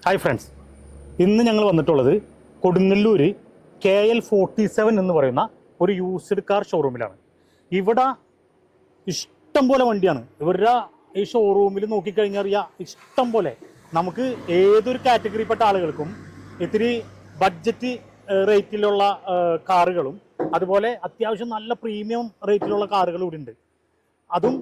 Hi friends, ഇന്ന് ഞങ്ങൾ വന്നിട്ടുള്ളത് കൊടുങ്ങല്ലൂർ KL47 എന്ന് പറയുന്ന ഒരു യൂസ്ഡ് കാർ ഷോറൂമിലാണ്. ഇവിടെ ഇഷ്ടം പോലെ വണ്ടിയാണ്. ഇവരുടെ ഈ ഷോറൂമിൽ നോക്കിക്കഴിഞ്ഞാൽ അറിയാം, ഇഷ്ടം പോലെ നമുക്ക് ഏതൊരു കാറ്റഗറിപ്പെട്ട ആളുകൾക്കും ഇത്തിരി ബഡ്ജറ്റ് റേറ്റിലുള്ള കാറുകളും അതുപോലെ അത്യാവശ്യം നല്ല പ്രീമിയം റേറ്റിലുള്ള കാറുകളും ഇവിടെ ഉണ്ട്. അതും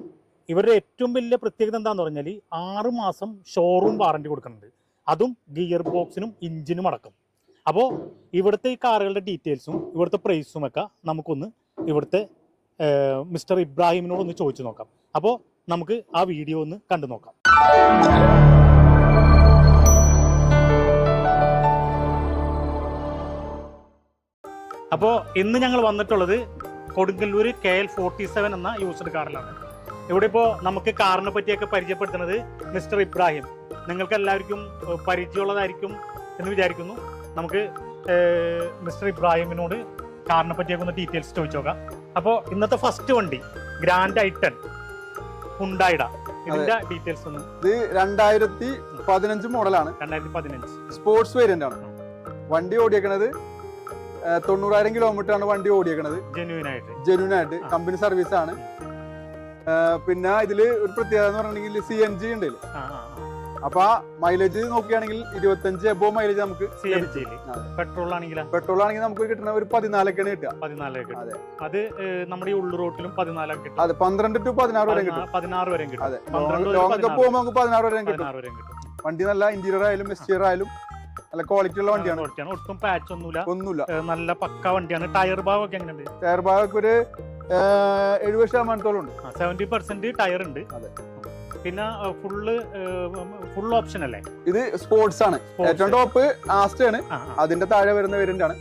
ഇവരുടെ ഏറ്റവും വലിയ പ്രത്യേകത എന്താണെന്ന് പറഞ്ഞാൽ 6 മാസം ഷോറൂം വാറണ്ടി കൊടുക്കുന്നുണ്ട്. അതും ഗിയർ ബോക്സിനും ഇഞ്ചിനും അടക്കം. അപ്പോൾ ഇവിടുത്തെ ഈ കാറുകളുടെ ഡീറ്റെയിൽസും ഇവിടുത്തെ പ്രൈസും ഒക്കെ നമുക്കൊന്ന് ഇവിടുത്തെ മിസ്റ്റർ ഇബ്രാഹിമിനോടൊന്ന് ചോദിച്ചു നോക്കാം. അപ്പോൾ നമുക്ക് ആ വീഡിയോ ഒന്ന് കണ്ടു നോക്കാം. അപ്പോൾ ഇന്ന് ഞങ്ങൾ വന്നിട്ടുള്ളത് കൊടുങ്ങല്ലൂർ KL47 എന്ന യൂസ്ഡ് കാറിലാണ്. ഇവിടെ ഇപ്പോൾ നമുക്ക് കാറിനെ പറ്റിയൊക്കെ പരിചയപ്പെടുത്തുന്നത് മിസ്റ്റർ ഇബ്രാഹിം. നിങ്ങൾക്ക് എല്ലാവർക്കും പരിചയമുള്ളതായിരിക്കും എന്ന് വിചാരിക്കുന്നു. നമുക്ക് മിസ്റ്റർ ഇബ്രാഹിമിനോട് കാറിനെ പറ്റിയൊക്കെ ഒന്ന് ഡീറ്റെയിൽസ് ചോദിച്ചു നോക്കാം. അപ്പോൾ ഇന്നത്തെ ഫസ്റ്റ് വണ്ടി ഗ്രാൻഡ് i10 ഹുണ്ടായിയുടെ ഇതിന്റെ ഡീറ്റെയിൽസ് ഒന്ന്. ഇത് 2015 മോഡലാണ്. 2015 സ്പോർട്സ് വേരിയന്റ് ആണ്. വണ്ടി ഓടിയേക്കണത് 90,000 കിലോമീറ്റർ ആണ് വണ്ടി ഓടിയേക്കണത്. ജെന്യൂൻ ആയിട്ട് കമ്പനി സർവീസ് ആണ്. പിന്നെ ഇതില് ഒരു പ്രത്യേകത എന്ന് പറഞ്ഞിട്ടുണ്ടെങ്കിൽ CNG ഉണ്ട്. അപ്പൊ മൈലേജ് നോക്കുകയാണെങ്കിൽ 25 എബോ മൈലേജ് നമുക്ക്. പെട്രോൾ ആണെങ്കിൽ നമുക്ക് കിട്ടുന്ന ഒരു 14 കിട്ടുക. 14 അത് നമ്മുടെ ഈ ഉള്ളു റോട്ടിലും 14 കിട്ടും. അതെ, 12 to 16 വരെ കിട്ടും. 16 വരെ കിട്ടും. അതെ, ലോങ്ങൊക്കെ പോകുമ്പോൾ നമുക്ക് 16 വരെ കിട്ടും. വണ്ടി നല്ല ഇന്റീരിയർ ആയാലും എക്സ്റ്റീരിയർ ആയാലും നല്ല ക്വാളിറ്റി ഉള്ള വണ്ടിയാണ്. ഒട്ടും പാച്ച് ഒന്നുമില്ല. നല്ല പക്ക വണ്ടിയാണ്. ടയർ ഭാഗമൊക്കെ എങ്ങനെയുണ്ട്? ടയർ ഭാഗമൊക്കെ ഒരു 70% ഉണ്ട്. 70% ടയർ ഉണ്ട്. അതെ, പിന്നെ ഫുൾ ഓപ്ഷൻ അല്ലേ? ഇത് സ്പോർട്സ് ആണ്. ഏറ്റവും ടോപ്പ് ആസ്റ്റ് ആണ്. അതിന്റെ താഴെ വരുന്ന വേരിയന്റ് ആണ്.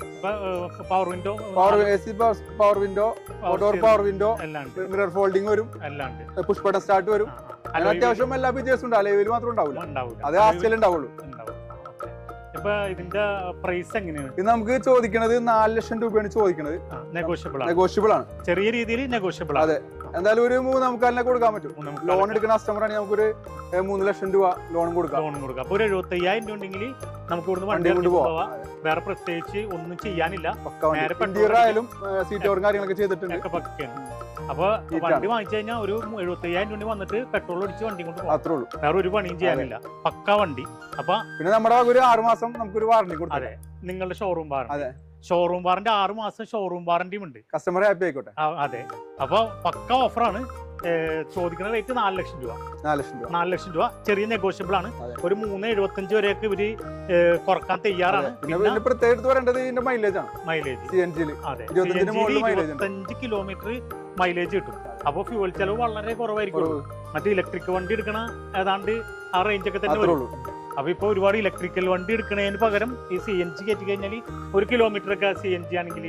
Power window, power window, door power window, mirror folding വരും, പുഷ് ബട്ടൺ സ്റ്റാർട്ട് വരും. അങ്ങനെ അത്യാവശ്യം എല്ലാ ഫീച്ചേഴ്സും ഉണ്ട്. അലവിൽ മാത്രം ഉണ്ടാവില്ല, അത് ആസ്റ്റിൽ ഉണ്ടാവുള്ളൂ. ഇപ്പൊ ഇതിന്റെ പ്രൈസ് എങ്ങനെയാണ്? ഇത് നമുക്ക് ചോദിക്കണത് 4 ലക്ഷം രൂപയാണ് ചോദിക്കുന്നത്. നെഗോഷ്യബിൾ ആണ്, ചെറിയ രീതിയിൽ നെഗോഷ്യബിൾ. അതെ, എന്തായാലും ഒരു 3.25 കൊടുക്കാൻ പറ്റും. ലോൺ എടുക്കുന്ന കസ്റ്റമർ ആണെങ്കിൽ നമുക്കൊരു 3 ലക്ഷം രൂപ ലോൺ കൊടുക്കാം. അപ്പൊ ഒരു 75,000 രൂപ ഉണ്ടെങ്കിൽ നമുക്ക് ഇവിടുന്ന് വണ്ടി കൊണ്ടുപോകാം. വേറെ പ്രത്യേകിച്ച് ഒന്നും ചെയ്യാനില്ല. ആയാലും സീറ്റ് ഓറും കാര്യങ്ങളൊക്കെ ചെയ്തിട്ടുണ്ട്. അപ്പൊ വണ്ടി വാങ്ങിച്ചു കഴിഞ്ഞാൽ ഒരു 75,000 രൂപ വന്നിട്ട് പെട്രോൾ അടിച്ച് വണ്ടി കൊണ്ട് അത്രേ ഉള്ളൂ. വേറെ ഒരു പണിയും ചെയ്യാനില്ല, പക്ക വണ്ടി. അപ്പൊ പിന്നെ നമ്മുടെ ഒരു 6 മാസം നമുക്കൊരു വാറണ്ടി കൊടുക്കും. അതെ, നിങ്ങളുടെ ഷോറൂം വാറണ്ടി. ഷോറൂം വാറണ്ടി 6 മാസം ഷോറൂം വാറണ്ടിയും ഉണ്ട്. കസ്റ്റമർ ഹാപ്പി ആയിക്കോട്ടെ. അതെ, അപ്പൊ പക്ക ഓഫറാണ്. ചോദിക്കുന്ന റേറ്റ് 4 ലക്ഷം രൂപ. 4 ലക്ഷം രൂപ ചെറിയ നെഗോഷ്യബിൾ ആണ്. ഒരു 3.75 വരെയൊക്കെ ഇവര് കുറക്കാൻ തയ്യാറാണ്. പ്രത്യേകിച്ച് പറയേണ്ടത് ഇതിന്റെ മൈലേജ് ആണ്. മൈലേജ് 25 കിലോമീറ്റർ മൈലേജ് കിട്ടും. അപ്പൊ ഫ്യൂവൽ ചെലവ് വളരെ കുറവായിരിക്കും. മറ്റേ ഇലക്ട്രിക് വണ്ടി എടുക്കണ ഏതാണ്ട് ആ റേഞ്ച് ഒക്കെ തന്നെ വരും. അപ്പൊ ഇപ്പൊ ഒരുപാട് ഇലക്ട്രിക്കൽ വണ്ടി എടുക്കണതിന് പകരം ഈ CNG കയറ്റി കഴിഞ്ഞാൽ 1 കിലോമീറ്റർ ഒക്കെ CNG ആണെങ്കിൽ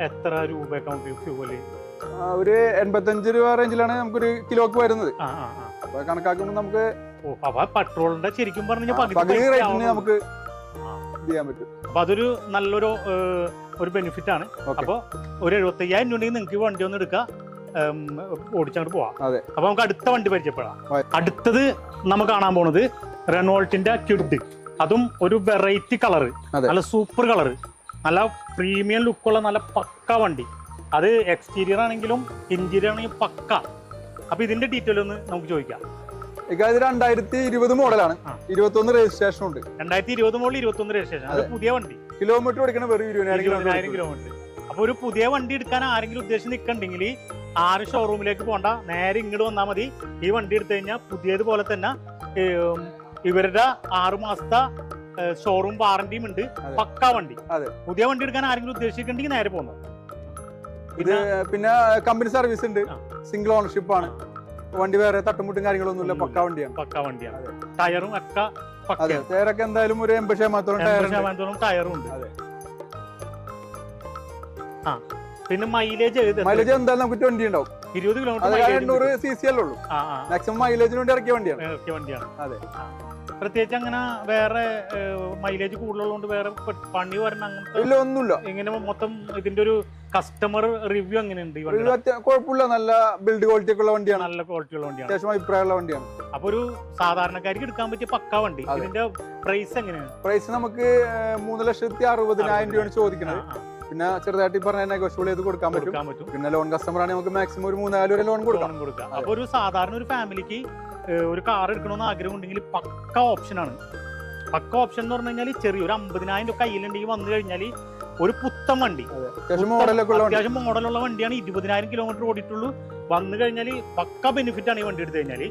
എത്ര രൂപയൊക്കെ നമുക്ക് ഫ്യൂവല്? ഒരു 85 രൂപ റേഞ്ചിലാണ് നമുക്കൊരു കിലോക്ക് വരുന്നത്. അപ്പൊ കണക്കാക്കുമ്പോൾ നമുക്ക് പെട്രോളിന്റെ ശരിക്കും പറഞ്ഞു പകുതി റേറ്റിന് നമുക്ക് ചെയ്യാൻ പറ്റും. അപ്പൊ അതൊരു നല്ലൊരു ബെനിഫിറ്റ് ആണ്. അപ്പൊ ഒരു 75,000 രൂപ നിങ്ങൾക്ക് വണ്ടി ഒന്ന് എടുക്കാം, ഓടിച്ചങ്ങോട്ട് പോവാം. അപ്പൊ നമുക്ക് അടുത്ത വണ്ടി പരിചയപ്പെടാം. അടുത്തത് നമുക്ക് കാണാൻ പോണത് റെനോൾട്ടിന്റെ ക്വിഡ്. അതും ഒരു വെറൈറ്റി കളറ്, നല്ല സൂപ്പർ കളറ്, നല്ല പ്രീമിയം ലുക്കുള്ള നല്ല പക്ക വണ്ടി. അത് എക്സ്റ്റീരിയർ ആണെങ്കിലും ഇന്റീരിയർ ആണെങ്കിലും പക്ക. അപ്പൊ ഇതിന്റെ ഡീറ്റെയിൽ ഒന്ന് നമുക്ക് ചോദിക്കാം. ഇത് 2020 മോഡലാണ്. 21 രജിസ്ട്രേഷൻ ഉണ്ട്. 2020 മോഡൽ 21 രജിസ്ട്രേഷൻ. അത് പുതിയ വണ്ടി. കിലോമീറ്റർ ഓടിക്കണം വെറും 20,000 കിലോമീറ്റർ. അപ്പൊ ഒരു പുതിയ വണ്ടി എടുക്കാൻ ആരെങ്കിലും ഉദ്ദേശിച്ച് നിൽക്കണ്ടെങ്കിൽ ആരും ഷോറൂമിലേക്ക് പോകണ്ട, നേരെ ഇങ്ങോട്ട് വന്നാൽ മതി. ഈ വണ്ടി എടുത്തു കഴിഞ്ഞാൽ പുതിയതുപോലെ തന്നെ ഇവരുടെ 6 മാസത്തെ ഷോറൂം വാറണ്ടിയും ഉണ്ട്. പക്ക വണ്ടി. പുതിയ വണ്ടി എടുക്കാൻ ആരെങ്കിലും ഉദ്ദേശിക്കണ്ടെങ്കിൽ നേരെ പോകുന്നത്. പിന്നെ കമ്പനി സർവീസ് ഉണ്ട്. സിംഗിൾ ഓണർഷിപ്പ് ആണ്. വണ്ടി വേറെ തട്ടുമുട്ടും കാര്യങ്ങളൊന്നുമില്ല, പക്ക വണ്ടിയാണ്. ടയറും ഒക്കെ ടയറൊക്കെ എന്തായാലും ഒരു 80% ടയറും ഉണ്ട്. പിന്നെ മൈലേജ് എന്തായാലും നമുക്ക് 20 ഉണ്ടാവും. 20 കിലോമീറ്റർ 800 cc അല്ലേ ഉള്ളൂ. മാക്സിമം മൈലേജിന് വേണ്ടി ഇറക്കിയ വണ്ടിയാണ്. അതെ, പ്രത്യേകിച്ച് അങ്ങനെ വേറെ മൈലേജ് കൂടുതലുള്ളതുകൊണ്ട് വേറെ പണി വരണം അങ്ങനത്തെ ഇല്ല, ഒന്നുമില്ല. ഇങ്ങനെ മൊത്തം ഇതിന്റെ ഒരു കസ്റ്റമർ റിവ്യൂ എങ്ങനെയുണ്ട്? കുഴപ്പമില്ല, നല്ല ബിൽഡ് ക്വാളിറ്റി ഒക്കെ ഉള്ള വണ്ടിയാണ്, നല്ല ക്വാളിറ്റി ഉള്ള വണ്ടിയാണ്, അത്യാവശ്യം അഭിപ്രായമുള്ള വണ്ടിയാണ്. അപ്പൊ ഒരു സാധാരണക്കാർക്ക് എടുക്കാൻ പറ്റിയ പക്കാ വണ്ടി. ഇതിന്റെ പ്രൈസ് എങ്ങനെയാണ്? പ്രൈസ് നമുക്ക് 3,60,000 രൂപയാണ് ചോദിക്കുന്നത്. പിന്നെ ചെറുതായിട്ട് പറഞ്ഞ നെഗോഷ്യബിൾ ചെയ്ത് കൊടുക്കാൻ പറ്റും. പിന്നെ ലോൺ കസ്റ്റമർ ആണെങ്കിൽ നമുക്ക് മാക്സിമം ഒരു 3,000 വരെ ലോൺ കൊടുക്കാം. അപ്പൊ ഒരു സാധാരണ ഒരു ഫാമിലിക്ക് ഒരു കാർ എടുക്കണമെന്ന് ആഗ്രഹം ഉണ്ടെങ്കിൽ പക്ക ഓപ്ഷനാണ്. പക്ക ഓപ്ഷൻ എന്ന് പറഞ്ഞു കഴിഞ്ഞാൽ ചെറിയ ഒരു 50,000 രൂപ കയ്യിലുണ്ടെങ്കിൽ വന്നു കഴിഞ്ഞാൽ ഒരു പുത്തൻ വണ്ടി, അത്യാവശ്യം മോഡലുള്ള വണ്ടിയാണ്. 20,000 കിലോമീറ്റർ ഓടിയിട്ടുള്ളൂ. വന്നു കഴിഞ്ഞാൽ പക്ക ബെനിഫിറ്റ് ആണ് ഈ വണ്ടി എടുത്തു കഴിഞ്ഞാൽ.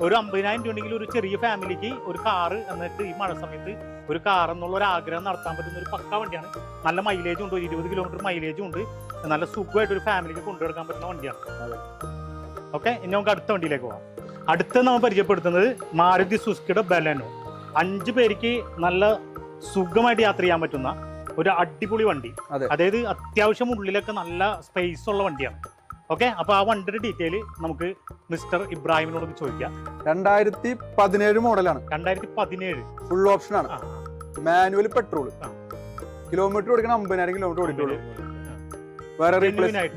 ഒരു 50,000 രൂപ ഉണ്ടെങ്കിൽ ഒരു ചെറിയ ഫാമിലിക്ക് ഒരു കാറ്, എന്നിട്ട് ഈ മഴ സമയത്ത് ഒരു കാർ എന്നുള്ള ഒരു ആഗ്രഹം നടത്താൻ പറ്റുന്ന ഒരു പക്ക വണ്ടിയാണ്. നല്ല മൈലേജും ഉണ്ട്, 20 കിലോമീറ്റർ മൈലേജും ഉണ്ട്. നല്ല സുഖമായിട്ട് ഒരു ഫാമിലിക്ക് കൊണ്ടുനടക്കാൻ പറ്റുന്ന വണ്ടിയാണ്. ഓക്കെ, ഇനി നമുക്ക് അടുത്ത വണ്ടിയിലേക്ക് പോകാം. അടുത്ത നമ്മൾ പരിചയപ്പെടുത്തുന്നത് മാരുതി സുസുക്കിയുടെ ബലെനോ. 5 പേർക്ക് നല്ല സുഖമായിട്ട് യാത്ര ചെയ്യാൻ പറ്റുന്ന ഒരു അടിപൊളി വണ്ടി. അതായത് അത്യാവശ്യം ഉള്ളിലൊക്കെ നല്ല സ്പേസ് ഉള്ള വണ്ടിയാണ്. ഓക്കെ, അപ്പൊ ആ വണ്ടിയുടെ ഡീറ്റെയിൽ നമുക്ക് മിസ്റ്റർ ഇബ്രാഹിമിനോട് ചോദിക്കാം. 2017 മോഡലാണ്. 2017 ഫുൾ ഓപ്ഷൻ ആണ്. Manual petrol. കിലോമീറ്റർ ഓടിക്കണം 50,000 കിലോമീറ്റർ ഓടിക്കുള്ളൂ. വേറെ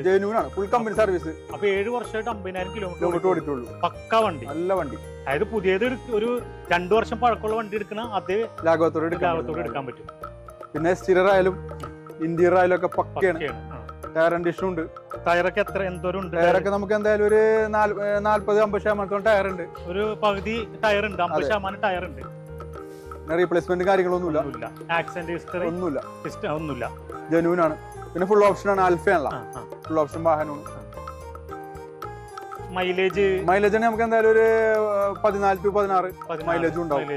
ജെന്യൂൻ ആണ്. Full company service. അപ്പൊ 7 വർഷമായിട്ട് 50,000 കിലോമീറ്റർ ഓടിക്കുള്ളൂ. പക്ക വണ്ടി, നല്ല വണ്ടി. അതായത് പുതിയത് ഒരു 2 വർഷം പഴക്കമുള്ള വണ്ടി എടുക്കണ അതേ ലാഘവത്തോടെ എടുക്കാൻ പറ്റും. പിന്നെ എക്സ്റ്റീരിയർ ആയാലും ഇന്റീരിയർ ആയാലും ഒക്കെ പക്കയാണ്. ടയർ കണ്ടീഷൻ ഉണ്ട്. ടയറൊക്കെ എന്തോരം ഉണ്ട്? ടയറൊക്കെ നമുക്ക് എന്തായാലും ഒരു 40-50% ടയർ ഉണ്ട്. ഒരു പകുതി ടയർ ഉണ്ട്, 50% ടയർ ഉണ്ട്. റീപ്ലേസ്മെന്റ് കാര്യങ്ങളൊന്നുമില്ല. ആക്സിഡന്റ് ഹിസ്റ്ററി ഒന്നുമില്ല. ജെന്യൂൻ ആണ്. പിന്നെ ഫുൾ ഓപ്ഷൻ ആണ്. ആൽഫയാണല്ലോ, ഫുൾ ഓപ്ഷൻ വാഹനമാണ്. മൈലേജ് നമുക്ക് എന്തായാലും ഒരു 14 to 16 മൈലേജ് ഉണ്ടാവും.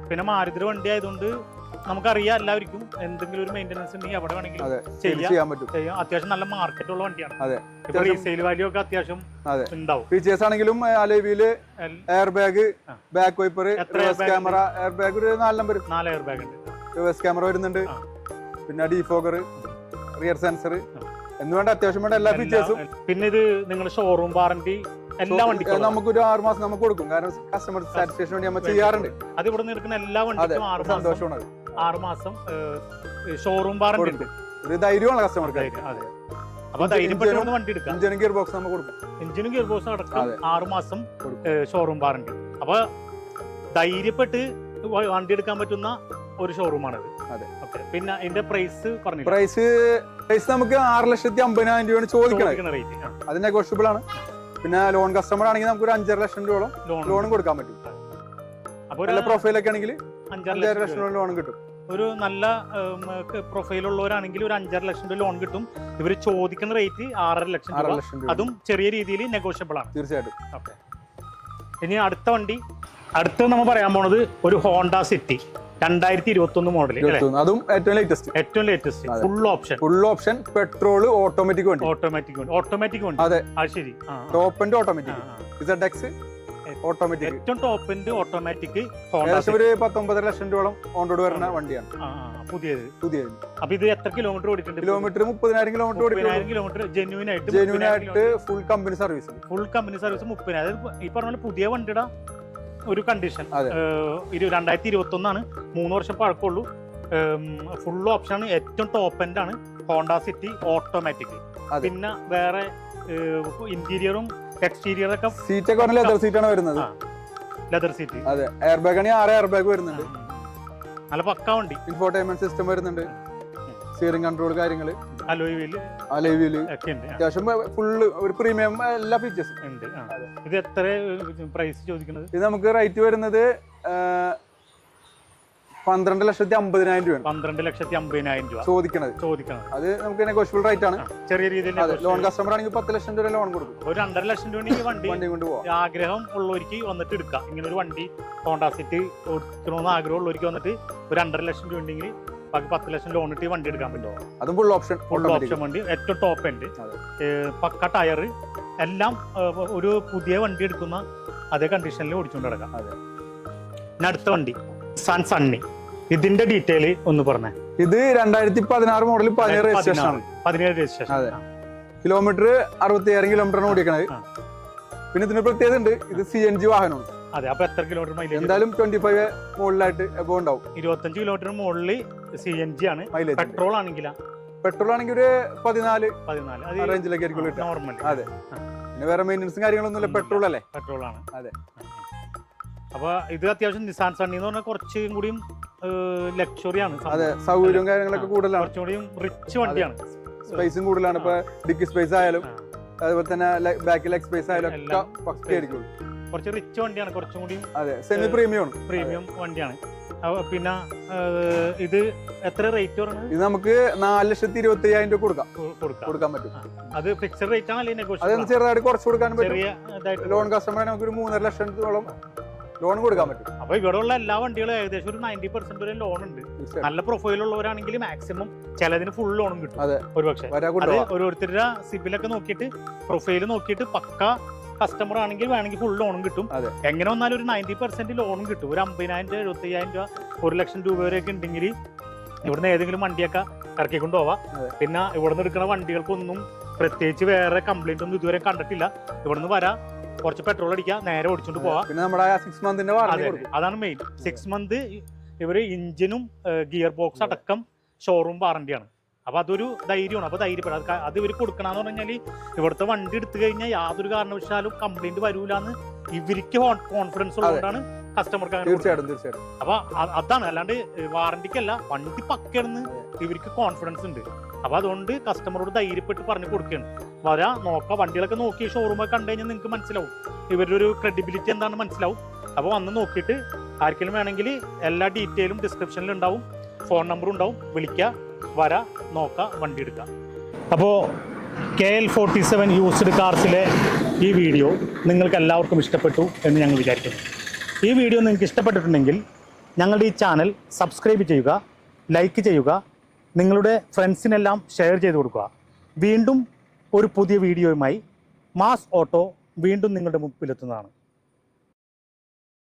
പിന്നെ മാരുതി വണ്ടി ആയതുകൊണ്ട് നമുക്കറിയാം എല്ലാവർക്കും എന്തെങ്കിലും ഒരു മെയിൻ്റെനൻസ് ഉണ്ടെങ്കിൽ അവിടെ വേണമെങ്കിൽ ചെയ്യാൻ പറ്റും. അത്യാവശ്യം നല്ല മാർക്കറ്റ് ഉള്ള വണ്ടിയാണ്. റീസെയിൽ വാല്യൂ ഒക്കെ അത്യാവശ്യം ഉണ്ടാവും. ഫീച്ചേഴ്സ് ആണെങ്കിലും alloy wheel, air bag, back wiper, reverse camera. Air bag ഒരു 4 നമ്പർ, 4 എയർ ബാഗ് ഉണ്ട്. റിവേഴ്സ് ക്യാമറ വരുന്നുണ്ട്. പിന്നെ ഡീഫോഗർ, റിയർ സെൻസർ എന്ന് വേണ്ട അത്യാവശ്യം വേണ്ട എല്ലാ ഫീച്ചേഴ്സും. പിന്നെ ഇത് നിങ്ങളുടെ ഷോറൂം വാറന്റി എല്ലാ വണ്ടിക്കും നമുക്കൊരു 6 മാസം നമുക്ക് കൊടുക്കും. കാരണം കസ്റ്റമർ സാറ്റിസ്ഫാക്ഷൻ വേണ്ടി നമ്മൾ ചെയ്യാറുണ്ട്. അത് ഇവിടെ നിൽക്കുന്ന എല്ലാ വണ്ടിക്കും 6 മാസം ഷോറൂം വാറന്റി ഉണ്ട്. ഒരു ധൈര്യമാണ് കസ്റ്റമർക്ക്. അപ്പൊ ധൈര്യപ്പെട്ട് വണ്ടി എടുക്കാം. എഞ്ചിനും ഗിയർ ബോക്സ് നമുക്ക് കൊടുക്കും. എഞ്ചിനും ഗിയർ ബോക്സും അടക്കം 6 മാസം ഷോറൂം വാറന്റി. അപ്പൊ ധൈര്യപ്പെട്ട് വണ്ടി എടുക്കാൻ പറ്റുന്ന ഒരു ഷോറൂമാണിത്. പിന്നെ ഇതിന്റെ പ്രൈസ് പറഞ്ഞു. പ്രൈസ് നമുക്ക് 6,50,000 രൂപയാണ് ചോദിക്കുന്നത്. അത് നെഗോഷ്യബിൾ ആണ്. പിന്നെ ലോൺ കസ്റ്റമർ ആണെങ്കിൽ നമുക്ക് ഒരു 5.5 ലക്ഷം രൂപ ലോൺ കൊടുക്കാൻ പറ്റും. അപ്പൊ പ്രൊഫൈലൊക്കെ ആണെങ്കിൽ 5.5 ലക്ഷം രൂപ ലോൺ കിട്ടും. ഒരു നല്ല പ്രൊഫൈൽ ഉള്ളവരാണെങ്കിൽ ഒരു 5.5 ലക്ഷം രൂപ ലോൺ കിട്ടും. ഇവര് ചോദിക്കുന്ന റേറ്റ് 6.5 ലക്ഷം രൂപ. അതും ചെറിയ രീതിയിൽ നെഗോഷ്യബിൾ ആണ്. തീർച്ചയായിട്ടും. ഓക്കെ, ഇനി അടുത്ത വണ്ടി. അടുത്ത് നമ്മൾ പറയാൻ പോണത് ഒരു ഹോണ്ട സിറ്റി 2021 മോഡൽ. അതും ഏറ്റവും latest. Full option petrol automatic വണ്ടി. ഓട്ടോമാറ്റിക് വണ്ടി. അതെ, ശരി. Top end automatic. ZX automatic. ഏറ്റവും ടോപ്പ് എൻഡ് ഓട്ടോമാറ്റിക്. ഒരു 19.5 ലക്ഷം രൂപ ഓൺ റോഡ് വരുന്ന വണ്ടിയാണ്. പുതിയത്. അപ്പൊ ഇത് എത്ര കിലോമീറ്റർ ഓടിയിട്ടുണ്ട്? Kilometre 30,000 kilometre. ജെന്യൂൻ ആയിട്ട് ഫുൾ കമ്പനി സർവീസ്. 30,000. ഈ പറഞ്ഞ പുതിയ വണ്ടിയുടെ ഒരു കണ്ടീഷൻ. 2021 ആണ്. 3 വർഷം പഴക്കമുള്ളൂ. ഫുൾ ഓപ്ഷൻ ആണ്. ഏറ്റവും ടോപ്പ് എൻഡ് ആണ്. Honda city automatic. പിന്നെ വേറെ ഇന്റീരിയറും എക്സ്റ്റീരിയറൊക്കെ സീറ്റൊക്കെ ലെതർ സീറ്റാണ് വരുന്നത്. Leather seat. അതെ, എയർ ബാഗ് ആണെങ്കിൽ 6 എയർ ബാഗ് വരുന്നുണ്ട്. നല്ല പക്ക വണ്ടി. ഇൻഫോർടൈൻമെന്റ് സിസ്റ്റം വരുന്നുണ്ട്. സ്റ്റിയറിംഗ് കൺട്രോൾ കാര്യങ്ങൾ, അലോയ് വീല് ഒക്കെ ഉണ്ട്. അത്യാവശ്യം ഫുള്ള് ഒരു പ്രീമിയം എല്ലാ ഫീച്ചേഴ്സും ഉണ്ട്. ഇത് എത്ര പ്രൈസ് ചോദിക്കുന്നത്? ഇത് നമുക്ക് റേറ്റ് വരുന്നത് 12,50,000 രൂപ. 12,50,000 രൂപ ചോദിക്കുന്നത്. അത് നമുക്ക് നെഗോഷ്യബിൾ റേറ്റ് ആണ്. ചെറിയ രീതിയിൽ ലോൺ കസ്റ്റമർ ആണെങ്കിൽ 10 ലക്ഷം രൂപ ലോൺ കൊടുക്കും. ഒരു 2.5 ലക്ഷം രൂപ വണ്ടി കൊണ്ടുപോകാം. ആഗ്രഹം ഉള്ളവർക്ക് വന്നിട്ട് എടുക്കാം. ഇങ്ങനെ ഒരു വണ്ടി ഹോണ്ട സിറ്റി കൊടുക്കണമെന്ന് ആഗ്രഹം ഉള്ളവർക്ക് വന്നിട്ട് ഒരു 2.5 ലക്ഷം രൂപ ഉണ്ടെങ്കിൽ ബാക്കി 10 ലക്ഷം ലോൺ ഇട്ട് വണ്ടി എടുക്കാൻ പറ്റുമോ? അതും ഫുൾ ഓപ്ഷൻ വണ്ടി. ഏറ്റവും ടോപ്പ് ഉണ്ട്. പക്ക ടയർ എല്ലാം. ഒരു പുതിയ വണ്ടി എടുക്കുന്ന അതേ കണ്ടീഷനിൽ ഓടിച്ചുകൊണ്ട് നടക്കാം. പിന്നെ അടുത്ത വണ്ടി സണ്ണി. ഇതിന്റെ ഡീറ്റെയിൽ ഒന്ന് പറഞ്ഞേ. ഇത് 2016 മോഡൽ 17 രജിസ്ട്രേഷൻ. അതെ, കിലോമീറ്റർ 65,000 കിലോമീറ്ററാണ് ഓടിക്കണത്. പിന്നെ ഇതിന് പ്രത്യേകത ഉണ്ട്. ഇത് CNG വാഹനമാണ്. അതെ. അപ്പൊ എത്ര കിലോമീറ്റർ മൈലേജ്? എന്തായാലും 25 മുകളിലായിട്ട് എബോ ഉണ്ടാവും. 25 കിലോമീറ്റർ മുകളിൽ CNG ആണ്. മൈലേജ്. പെട്രോൾ ആണെങ്കിലാ? പെട്രോൾ ആണെങ്കിൽ ഒരു 14 14 റേഞ്ചിലൊക്കെ ആയിരിക്കും കിട്ടുക. നോർമൽ. അതെ. പിന്നെ വേറെ മെയിൻ്റെനൻസും കാര്യങ്ങളൊന്നുമില്ല, പെട്രോൾ അല്ലേ? പെട്രോൾ ആണ്. അതെ. അപ്പൊ ഇത് അത്യാവശ്യം നിസാൻ സണ്ണി എന്ന് പറഞ്ഞാൽ കുറച്ചും കൂടിയും ലക്ഷറി ആണ്. അതെ, സൗകര്യവും കാര്യങ്ങളൊക്കെ കൂടുതലാണ്, കുറച്ചുകൂടിയും റിച്ച് വണ്ടിയാണ്. സ്പേസും കൂടുതലാണ്. ഇപ്പൊ ഡിക്കി സ്പേസ് ആയാലും അതുപോലെ തന്നെ ബാക്കി ലെഗ് സ്പേസ് ആയാലും ഒക്കെ പക്കയായിരിക്കും. കുറച്ച് റിച്ച് വണ്ടിയാണ്, കുറച്ചും കൂടി. അതെ, സെമി പ്രീമിയം പ്രീമിയം വണ്ടിയാണ്. പിന്നെ ഇത് എത്ര റേറ്റ് പറയുന്നത്? ഇത് നമുക്ക് 4,25,000 രൂപ കൊടുക്കാൻ പറ്റും. അത് ഫിക്സഡ് റേറ്റ് ആണ് അല്ലെങ്കിൽ നെഗോഷ്യബിൾ? അത് ചെറുതായിട്ട് കുറച്ച് കൊടുക്കാൻ പറ്റും. ലോൺ കസ്റ്റമറിന് നമുക്ക് ഒരു 3.5 ലക്ഷത്തോളം ലോൺ കൊടുക്കാൻ പറ്റും. അപ്പൊ ഇവിടെ ഉള്ള എല്ലാ വണ്ടികളും ഏകദേശം ഒരു 90% വരെ ലോൺ ഉണ്ട്. നല്ല പ്രൊഫൈൽ ഉള്ളവരാണെങ്കിൽ മാക്സിമം ചിലതിന് ഫുൾ ലോണും കിട്ടും. ഒരു പക്ഷേ ഓരോരുത്തരുടെ സിബിലൊക്കെ നോക്കിയിട്ട് പ്രൊഫൈൽ നോക്കിയിട്ട് പക്ക കസ്റ്റമർ ആണെങ്കിൽ വേണമെങ്കിൽ ഫുൾ ലോണും കിട്ടും. എങ്ങനെ വന്നാലും ഒരു 90% ലോണും കിട്ടും. ഒരു 50,000 രൂപ, 75,000 രൂപ, 1 ലക്ഷം രൂപ വരെയൊക്കെ ഉണ്ടെങ്കിൽ ഇവിടുന്ന് ഏതെങ്കിലും വണ്ടിയൊക്കെ ഇറക്കിക്കൊണ്ട് പോവാം. പിന്നെ ഇവിടുന്ന് എടുക്കുന്ന വണ്ടികൾക്കൊന്നും പ്രത്യേകിച്ച് വേറെ കംപ്ലൈന്റ് ഒന്നും ഇതുവരെ കണ്ടിട്ടില്ല. ഇവിടുന്ന് വരാം, കുറച്ച് പെട്രോൾ അടിക്കുക, നേരെ ഓടിച്ചോണ്ട് പോവാം. പിന്നെ നമ്മുടെ 6 മന്തിന്റെ അതാണ് മെയിൻ. 6 മന്ത് ഇവര് എഞ്ചിനും ഗിയർ ബോക്സ് അടക്കം ഷോറൂം വാറന്റിയാണ്. അപ്പൊ അതൊരു ധൈര്യമാണ്. അപ്പൊ ധൈര്യപ്പെടാം. അത് ഇവർ കൊടുക്കണമെന്ന് പറഞ്ഞാല് ഇവിടുത്തെ വണ്ടി എടുത്തു കഴിഞ്ഞാൽ യാതൊരു കാരണവശാലും കംപ്ലൈന്റ് വരൂലെന്ന് ഇവർക്ക് കോൺഫിഡൻസ് ഉള്ളതുകൊണ്ടാണ് കസ്റ്റമർക്ക് അങ്ങനെ. തീർച്ചയായിട്ടും. അപ്പൊ അതാണ്, അല്ലാണ്ട് വാറന്റിക്കല്ല, വണ്ടി പക്കയാണെന്ന് ഇവർക്ക് കോൺഫിഡൻസ് ഉണ്ട്. അപ്പൊ അതുകൊണ്ട് കസ്റ്റമറോട് ധൈര്യപ്പെട്ട് പറഞ്ഞു കൊടുക്കുകയാണ്. വരാ, നോക്കാം, വണ്ടികളൊക്കെ നോക്കി ഷോറൂമൊക്കെ കണ്ടു കഴിഞ്ഞാൽ നിങ്ങൾക്ക് മനസ്സിലാവും ഇവരുടെ ഒരു ക്രെഡിബിലിറ്റി എന്താണെന്ന് മനസ്സിലാവും. അപ്പോൾ വന്ന് നോക്കിയിട്ട് ആർക്കെങ്കിലും വേണമെങ്കിൽ എല്ലാ ഡീറ്റെയിലും ഡിസ്ക്രിപ്ഷനിൽ ഉണ്ടാവും, ഫോൺ നമ്പറും ഉണ്ടാവും, വിളിക്കുക, വരാ, നോക്കാം, വണ്ടി എടുക്കാം. അപ്പോൾ KL 47 യൂസ്ഡ് കാർസിലെ ഈ വീഡിയോ നിങ്ങൾക്ക് എല്ലാവർക്കും ഇഷ്ടപ്പെട്ടു എന്ന് ഞങ്ങൾ വിചാരിക്കുന്നു. ഈ വീഡിയോ നിങ്ങൾക്ക് ഇഷ്ടപ്പെട്ടിട്ടുണ്ടെങ്കിൽ ഞങ്ങളുടെ ഈ ചാനൽ സബ്സ്ക്രൈബ് ചെയ്യുക, ലൈക്ക് ചെയ്യുക, നിങ്ങളുടെ ഫ്രണ്ട്സിനെല്ലാം ഷെയർ ചെയ്ത് കൊടുക്കുക. വീണ്ടും ഒരു പുതിയ വീഡിയോയുമായി മാസ് ഓട്ടോ വീണ്ടും നിങ്ങളുടെ മുമ്പിലെത്തുന്നതാണ്.